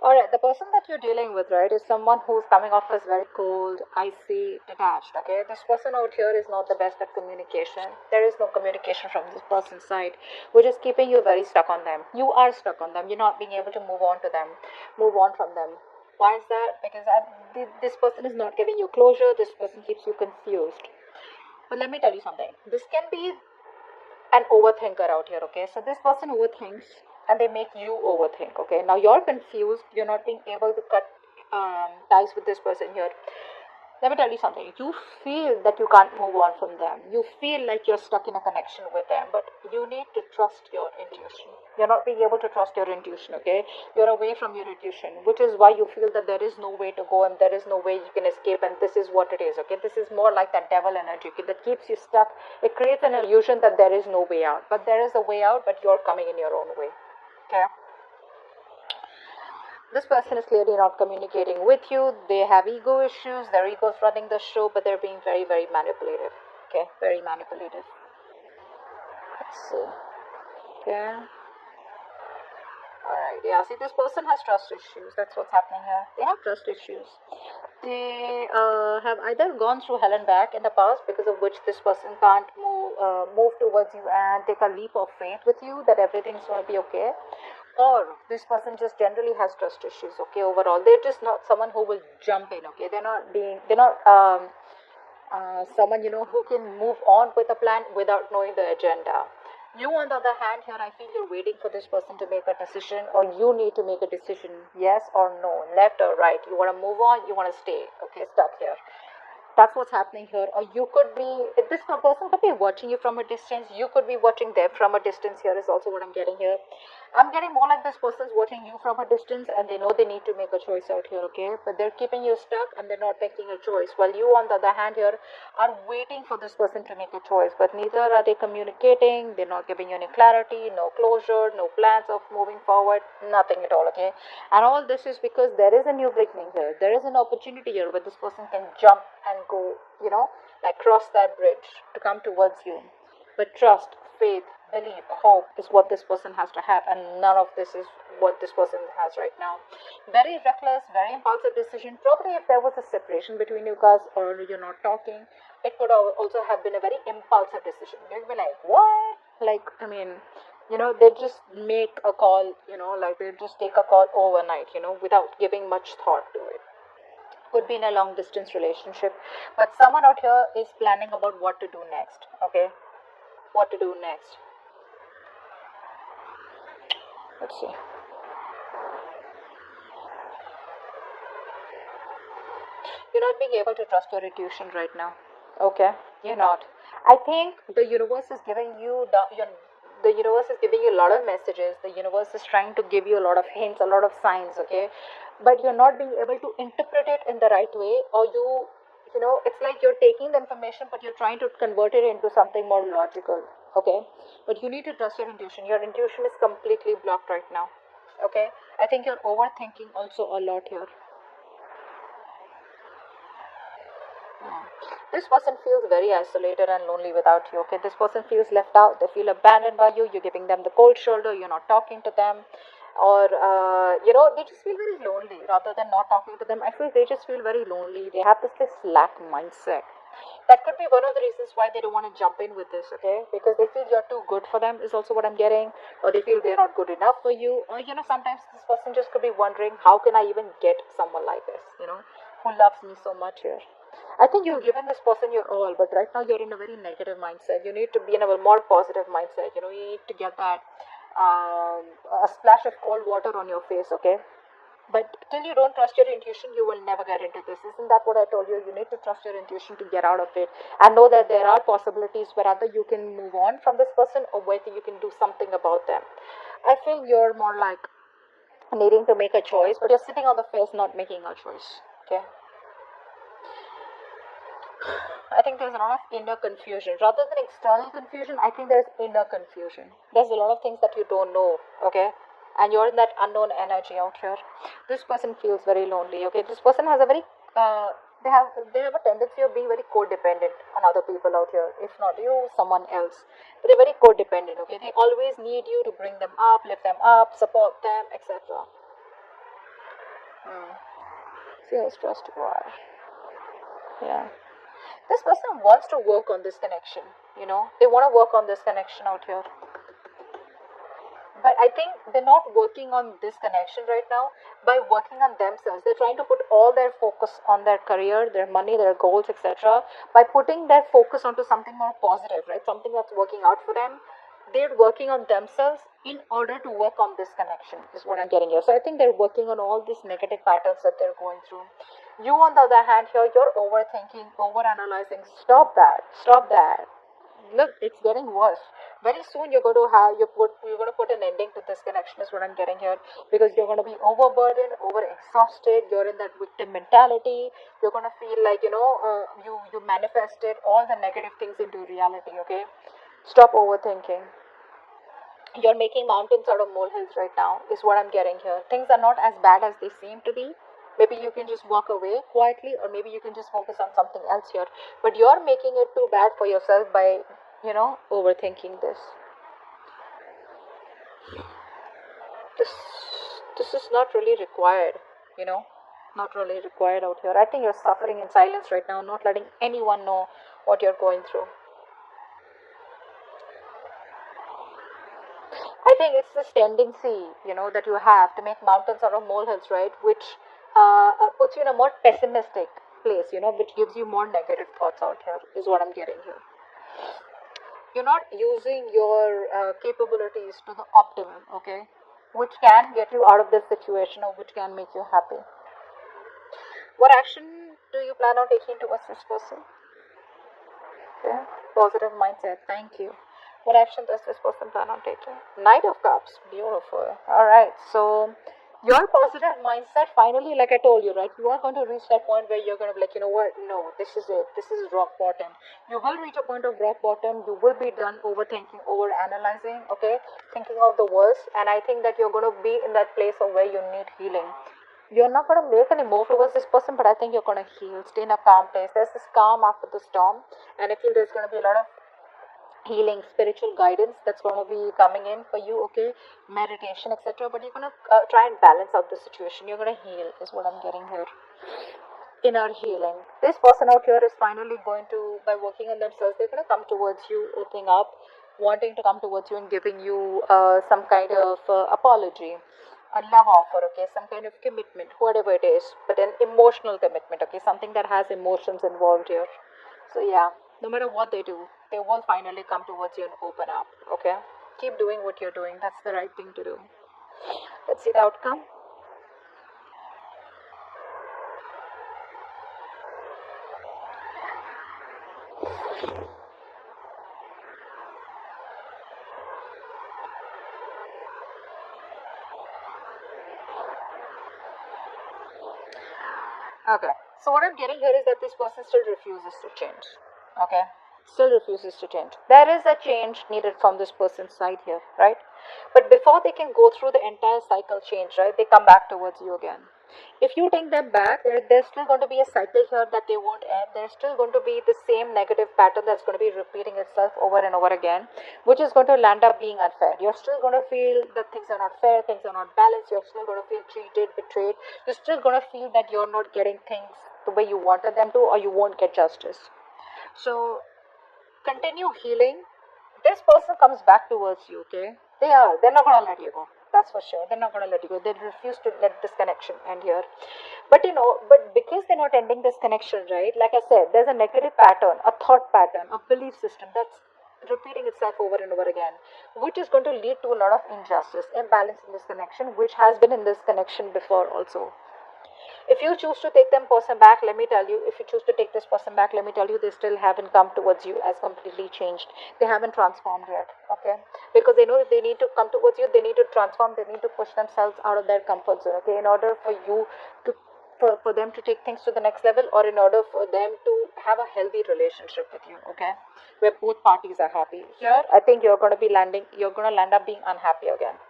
Alright, the person that you're dealing with, right, is someone who's coming off as very cold, icy, detached. Okay, this person out here is not the best at communication. There is no communication from this person's side, which is keeping you very stuck on them. You are stuck on them. You're not being able to move on to them, move on from them. Why is that? Because this person is not giving you closure. This person keeps you confused. But let me tell you something. This can be an overthinker out here, okay? So this person overthinks and they make you overthink, okay? Now you're confused, you're not being able to cut ties with this person here. Let me tell you something. You feel that you can't move on from them. You feel like you're stuck in a connection with them, but you need to trust your intuition. You're not being able to trust your intuition, okay? You're away from your intuition, which is why you feel that there is no way to go and there is no way you can escape, and this is what it is, okay? This is more like that devil energy, okay, that keeps you stuck. It creates an illusion that there is no way out, but there is a way out, but you're coming in your own way, okay? This person is clearly not communicating with you. They have ego issues. Their ego is running the show, but they're being very, very manipulative. Okay, very manipulative. Let's see. Okay. Alright, yeah, see, this person has trust issues. That's what's happening here. They have trust issues. They have either gone through hell and back in the past, because of which this person can't move towards you and take a leap of faith with you that everything's going to be okay. Or this person just generally has trust issues, okay, overall. They're just not someone who will jump in, okay? They're not someone, who can move on with a plan without knowing the agenda. You, on the other hand, here I feel you're waiting for this person to make a decision, or you need to make a decision, yes or no, left or right. You want to move on, you want to stay, okay, stuck here. That's what's happening here. Or you could be, this person could be watching you from a distance, you could be watching them from a distance. Here is also what I'm getting here. I'm getting more like this person's watching you from a distance and they know they need to make a choice out here, okay? But they're keeping you stuck and they're not making a choice, while you, on the other hand, here are waiting for this person to make a choice, but neither are they communicating. They're not giving you any clarity, no closure, no plans of moving forward, nothing at all, okay? And all this is because there is a new beginning here. There is an opportunity here where this person can jump and go, like cross that bridge to come towards you. But trust, faith, belief, hope is what this person has to have, and none of this is what this person has right now. Very reckless, very impulsive decision. Probably if there was a separation between you guys or you're not talking, it could also have been a very impulsive decision. You'd be like, what? Like, I mean, they just make a call, like they just take a call overnight, without giving much thought to it. Could be in a long distance relationship, but someone out here is planning about what to do next, okay? What to do next. Let's see. You're not being able to trust your intuition right now. Okay, you're not. I think the universe is giving you the universe is giving you a lot of messages. The universe is trying to give you a lot of hints, a lot of signs. Okay, but you're not being able to interpret it in the right way, or it's like you're taking the information, but you're trying to convert it into something more logical. Okay, but you need to trust your intuition. Your intuition is completely blocked right now. Okay, I think you're overthinking also a lot here. This person feels very isolated and lonely without you. Okay, this person feels left out. They feel abandoned by you. You're giving them the cold shoulder. You're not talking to them, or they just feel very lonely rather than not talking to them. I feel they just feel very lonely. They have this slack mindset. That could be one of the reasons why they don't want to jump in with this, okay? Because they feel you're too good for them, is also what I'm getting, or they feel they're not good enough for you, or sometimes this person just could be wondering, how can I even get someone like this, who loves me so much here. I think you've given this person your all, but right now you're in a very negative mindset. You need to be in a more positive mindset. You need to get that a splash of cold water on your face, okay? But till you don't trust your intuition, you will never get into this. Isn't that what I told you? You need to trust your intuition to get out of it and know that there are possibilities where either you can move on from this person or whether you can do something about them. I feel you're more like needing to make a choice, but you're sitting on the fence not making a choice. Okay? I think there's a lot of inner confusion. Rather than external confusion, I think there's inner confusion. There's a lot of things that you don't know, okay? And you're in that unknown energy out here. This person feels very lonely, okay? This person has a very they have a tendency of being very codependent on other people out here. If not you, someone else. But they're very codependent, okay? They always need you to bring them up, lift them up, support them, etc. Hmm. See how stressed you are. Yeah. This person wants to work on this connection. They want to work on this connection out here. But I think they're not working on this connection right now by working on themselves. They're trying to put all their focus on their career, their money, their goals, etc. By putting their focus onto something more positive, right? Something that's working out for them. They're working on themselves in order to work on this connection, is what I'm getting here. So I think they're working on all these negative patterns that they're going through. You, on the other hand, here, you're overthinking, overanalyzing. Stop that. Stop that. Look, it's getting worse. Very soon you're going to put an ending to this connection, is what I'm getting here, because you're going to be overburdened, over exhausted. You're in that victim mentality. You're going to feel like you manifested all the negative things into reality. Okay, stop overthinking. You're making mountains out of molehills right now, is what I'm getting here. Things are not as bad as they seem to be. Maybe you can just walk away quietly, or maybe you can just focus on something else here. But you're making it too bad for yourself by, overthinking this. This this is not really required, you know, not really required out here. I think you're suffering in silence right now, not letting anyone know what you're going through. I think it's this tendency, that you have to make mountains out of molehills, right? Which puts you in a more pessimistic place, which gives you more negative thoughts out here, is what I'm getting here. You're not using your capabilities to the optimum, okay? Which can get you out of this situation or which can make you happy. What action do you plan on taking towards this person? Okay. Positive mindset. Thank you. What action does this person plan on taking? Knight of Cups. Beautiful. All right. So, your positive mindset, finally, like I told you, right? You are going to reach that point where you're going to be like, you know what? No, this is it. This is rock bottom. You will reach a point of rock bottom. You will be done overthinking, over analyzing, okay? Thinking of the worst. And I think that you're going to be in that place of where you need healing. You're not going to make any move towards this person, but I think you're going to heal, stay in a calm place. There's this calm after the storm, and I feel there's going to be a lot of healing, spiritual guidance that's going to be coming in for you, okay? Meditation, etc. But you're going to try and balance out the situation. You're going to heal, is what I'm getting here. Inner healing. This person out here is finally going to, by working on themselves, they're going to come towards you, opening up, wanting to come towards you and giving you some kind of apology, a love offer, okay, some kind of commitment, whatever it is, but an emotional commitment, okay, something that has emotions involved here. So, yeah, no matter what they do, they will finally come towards you and open up, okay? Keep doing what you're doing. That's the right thing to do. Let's see the outcome. Okay. So what I'm getting here is that this person still refuses to change. Okay. Still refuses to change. There is a change needed from this person's side here, right? But before they can go through the entire cycle change, right, they come back towards you again. If you take them back, there's still going to be a cycle here that they won't end. There's still going to be the same negative pattern that's going to be repeating itself over and over again, which is going to land up being unfair. You're still going to feel that things are not fair, things are not balanced. You're still going to feel cheated, betrayed. You're still going to feel that you're not getting things the way you wanted them to, or you won't get justice. So continue healing. This person comes back towards you, okay? They're not gonna let you go. That's for sure. They're not gonna let you go. They refuse to let this connection end here. But because they're not ending this connection, right? Like I said, there's a negative pattern, a thought pattern, a belief system that's repeating itself over and over again, which is going to lead to a lot of injustice, imbalance in this connection, which has been in this connection before also. If you choose to take them person back, let me tell you, if you choose to take this person back, let me tell you, they still haven't come towards you as completely changed. They haven't transformed yet, okay? Because they know if they need to come towards you, they need to transform, they need to push themselves out of their comfort zone, okay? In order for you to, for them to take things to the next level, or in order for them to have a healthy relationship with you, okay? Where both parties are happy. Here, I think you're going to land up being unhappy again,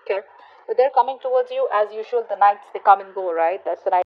okay? But they're coming towards you as usual. The nights, they come and go, right? That's the night.